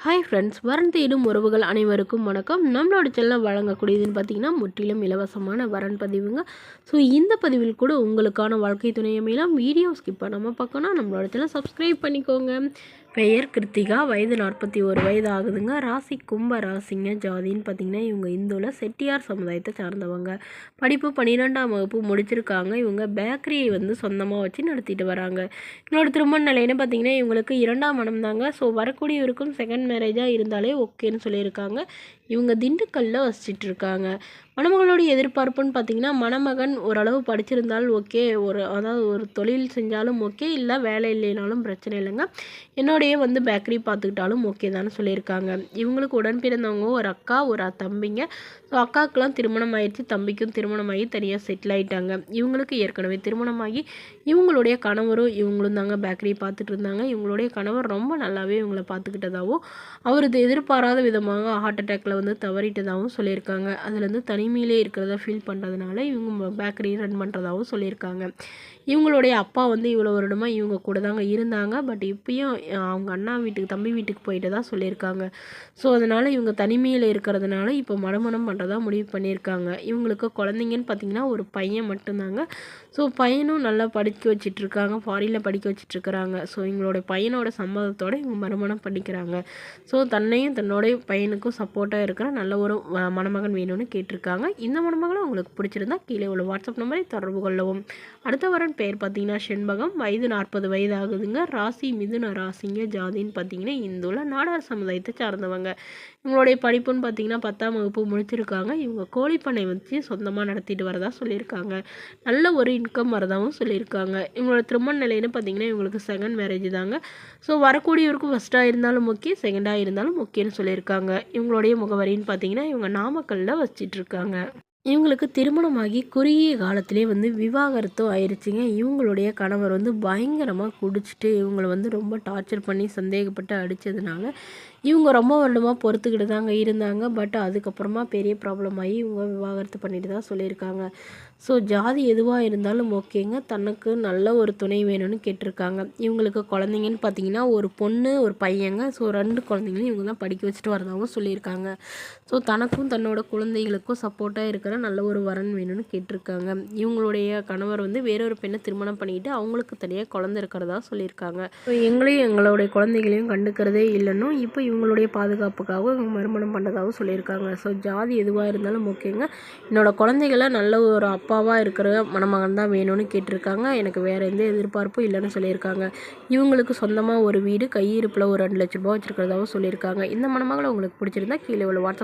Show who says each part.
Speaker 1: Hi friends, வரன் தேடும் உறவுகள் அனைவருக்கும் வணக்கம். நம்மளோட சேனலில் வழங்கக்கூடியதுன்னு பார்த்தீங்கன்னா முற்றிலும் இலவசமான வரன் பதிவுங்க. ஸோ இந்த பதிவில் கூட உங்களுக்கான வாழ்க்கை துணை அமையலாம். வீடியோ ஸ்கிப் பண்ணாமல் பார்க்கணும். நம்மளோட சேனல் சப்ஸ்கிரைப் பண்ணிக்கோங்க. பெயர் கிருத்திகா, வயது 41 வயது ஆகுதுங்க. ராசி கும்ப ராசிங்க. ஜாதின்னு பார்த்தீங்கன்னா இவங்க இந்துவில் செட்டியார் சமுதாயத்தை சார்ந்தவங்க. படிப்பு 12ஆம் வகுப்பு முடிச்சிருக்காங்க. இவங்க பேக்கரியை சொந்தமாக வச்சு நடத்திட்டு வராங்க. இவங்களோட திருமண நிலைன்னு பார்த்தீங்கன்னா இவங்களுக்கு 2ஆம் மனம் தாங்க. ஸோ வரக்கூடியவருக்கும் செகண்ட் மேரேஜாக இருந்தாலே ஓகேன்னு சொல்லியிருக்காங்க. இவங்க திண்டுக்கல்லில் வசிச்சுட்டு இருக்காங்க. மணமகளோட எதிர்பார்ப்புன்னு பார்த்தீங்கன்னா மணமகன் ஓரளவு படிச்சிருந்தாலும் ஓகே, அதாவது ஒரு தொழில் செஞ்சாலும் ஓகே, இல்லை வேலை இல்லைனாலும் பிரச்சனை இல்லைங்க, என்னோடையே பேக்கரி பார்த்துக்கிட்டாலும் ஓகே தானே சொல்லியிருக்காங்க. இவங்களுக்கு உடன் பிறந்தவங்க ஒரு அக்கா ஒரு தம்பிங்க. ஸோ அக்காவுக்கெலாம் திருமணம் ஆயிடுச்சு, தம்பிக்கும் திருமணமாகி தனியாக செட்டில் ஆகிட்டாங்க. இவங்களுக்கு ஏற்கனவே திருமணமாகி இவங்களுடைய கணவரும் இவங்களும் தாங்க பேக்கரி பார்த்துட்டு இருந்தாங்க. இவங்களுடைய கணவர் ரொம்ப நல்லாவே இவங்களை பார்த்துக்கிட்டதாகவும் அவரது எதிர்பாராத விதமாக ஹார்ட் அட்டாக்ல தவறிட்டதாகவும் சொல்லியிருக்காங்க. அதுலேருந்து தனிமையிலே இருக்கிறத ஃபீல் பண்ணுறதுனால இவங்க பேக்கரி ரன் பண்ணுறதாகவும் சொல்லியிருக்காங்க. இவங்களுடைய அப்பா இவ்வளோ வருடமாக இவங்க கூட தாங்க இருந்தாங்க. பட் இப்பயும் அவங்க அண்ணா வீட்டுக்கு தம்பி வீட்டுக்கு போயிட்டு தான் சொல்லியிருக்காங்க. ஸோ அதனால் இவங்க தனிமையில் இருக்கிறதுனால இப்போ மறுமணம் பண்ணுறதா முடிவு பண்ணியிருக்காங்க. இவங்களுக்கு குழந்தைங்கன்னு பார்த்திங்கன்னா ஒரு பையன் மட்டும்தாங்க. ஸோ பையனும் நல்லா படிக்க வச்சிட்ருக்காங்க, ஃபாரினில் படிக்க வச்சிட்ருக்கிறாங்க. ஸோ இவங்களுடைய பையனோட சம்மதத்தோடு இவங்க மறுமணம் பண்ணிக்கிறாங்க. ஸோ தன்னையும் தன்னோடைய பையனுக்கும் சப்போர்ட்டாக இருக்கிற நல்ல ஒரு மணமகன் வேணும்னு கேட்டிருக்காங்க. இந்த மணமகளும் உங்களுக்கு பிடிச்சிருந்தா கீழே உள்ள வாட்ஸ்அப் நம்பரை தொடர்பு கொள்ளவும். அடுத்த வரன் பேர் பார்த்தீங்கன்னா செண்பகம், வயது 40 வயது ஆகுதுங்க. ராசி மிதுன ராசிங்க. ஜாதின்னு பார்த்தீங்கன்னா இந்துல நாடார் சமுதாயத்தை சார்ந்தவங்க. இவங்களுடைய படிப்புன்னு பார்த்தீங்கன்னா 10ஆம் வகுப்பு முடிச்சிருக்காங்க. இவங்க கோழிப்பண்ணை வச்சு சொந்தமாக நடத்திட்டு வரதா சொல்லியிருக்காங்க. நல்ல ஒரு இன்கம் வரதாகவும் சொல்லியிருக்காங்க. இவங்களோட திருமண நிலைன்னு பார்த்தீங்கன்னா இவங்களுக்கு செகண்ட் மேரேஜ் தாங்க. ஸோ வரக்கூடியவருக்கும் ஃபஸ்ட்டாக இருந்தாலும் ஓகே, செகண்டாக இருந்தாலும் ஓகேன்னு சொல்லியிருக்காங்க. இவங்களுடைய முகவரின்னு பார்த்தீங்கன்னா இவங்க நாமக்கல்லில் வச்சிட்ருக்காங்க. இவங்களுக்கு திருமணமாகி குறுகிய காலத்திலே விவாகரத்தும் ஆயிடுச்சுங்க. இவங்களுடைய கணவர் பயங்கரமாக குடிச்சிட்டு இவங்களை ரொம்ப டார்ச்சர் பண்ணி சந்தேகப்பட்டு அடித்ததுனால இவங்க ரொம்ப வருடமாக பொறுத்துக்கிட்டு தாங்க இருந்தாங்க. பட் அதுக்கப்புறமா பெரிய ப்ராப்ளம் ஆகி இவங்க விவாகரத்து பண்ணிட்டு தான் சொல்லியிருக்காங்க. ஸோ ஜாதி எதுவாக இருந்தாலும் ஓகேங்க, தனக்கு நல்ல ஒரு துணை வேணும்னு கேட்டிருக்காங்க. இவங்களுக்கு குழந்தைங்கன்னு பார்த்தீங்கன்னா ஒரு பொண்ணு ஒரு பையங்க. ஸோ 2 குழந்தைங்களையும் இவங்க தான் படிக்க வச்சுட்டு வரதாகவும் சொல்லியிருக்காங்க. ஸோ தனக்கும் தன்னோட குழந்தைகளுக்கும் சப்போர்ட்டாக இருக்கிற நல்ல ஒரு வரன் வேணும்னு கேட்டிருக்காங்க. இவங்களுடைய கணவர் வேறொரு பெண்ணை திருமணம் பண்ணிக்கிட்டு அவங்களுக்கு தனியாக குழந்தை இருக்கிறதா சொல்லியிருக்காங்க. ஸோ எங்களையும் எங்களுடைய குழந்தைகளையும் கண்டுக்கிறதே இல்லைன்னு இப்போ இவங்களுடைய பாதுகாப்புக்காக இவங்க மறுமணம் பண்ணுறதாகவும் சொல்லியிருக்காங்க. ஸோ ஜாதி எதுவாக இருந்தாலும் ஓகேங்க, என்னோடய குழந்தைகளை நல்ல ஒரு அப்பாவாக இருக்கிற மணமகன் தான் வேணும்னு கேட்டிருக்காங்க. எனக்கு வேறு எந்த எதிர்பார்ப்பும் இல்லைன்னு சொல்லியிருக்காங்க. இவங்களுக்கு சொந்தமாக ஒரு வீடு கையிருப்பில் ஒரு 2 லட்ச ரூபா வச்சுருக்கிறதாகவும் சொல்லியிருக்காங்க. இந்த மணமகளை உங்களுக்கு பிடிச்சிருந்தா கீழே உள்ள வாட்ஸ்அப்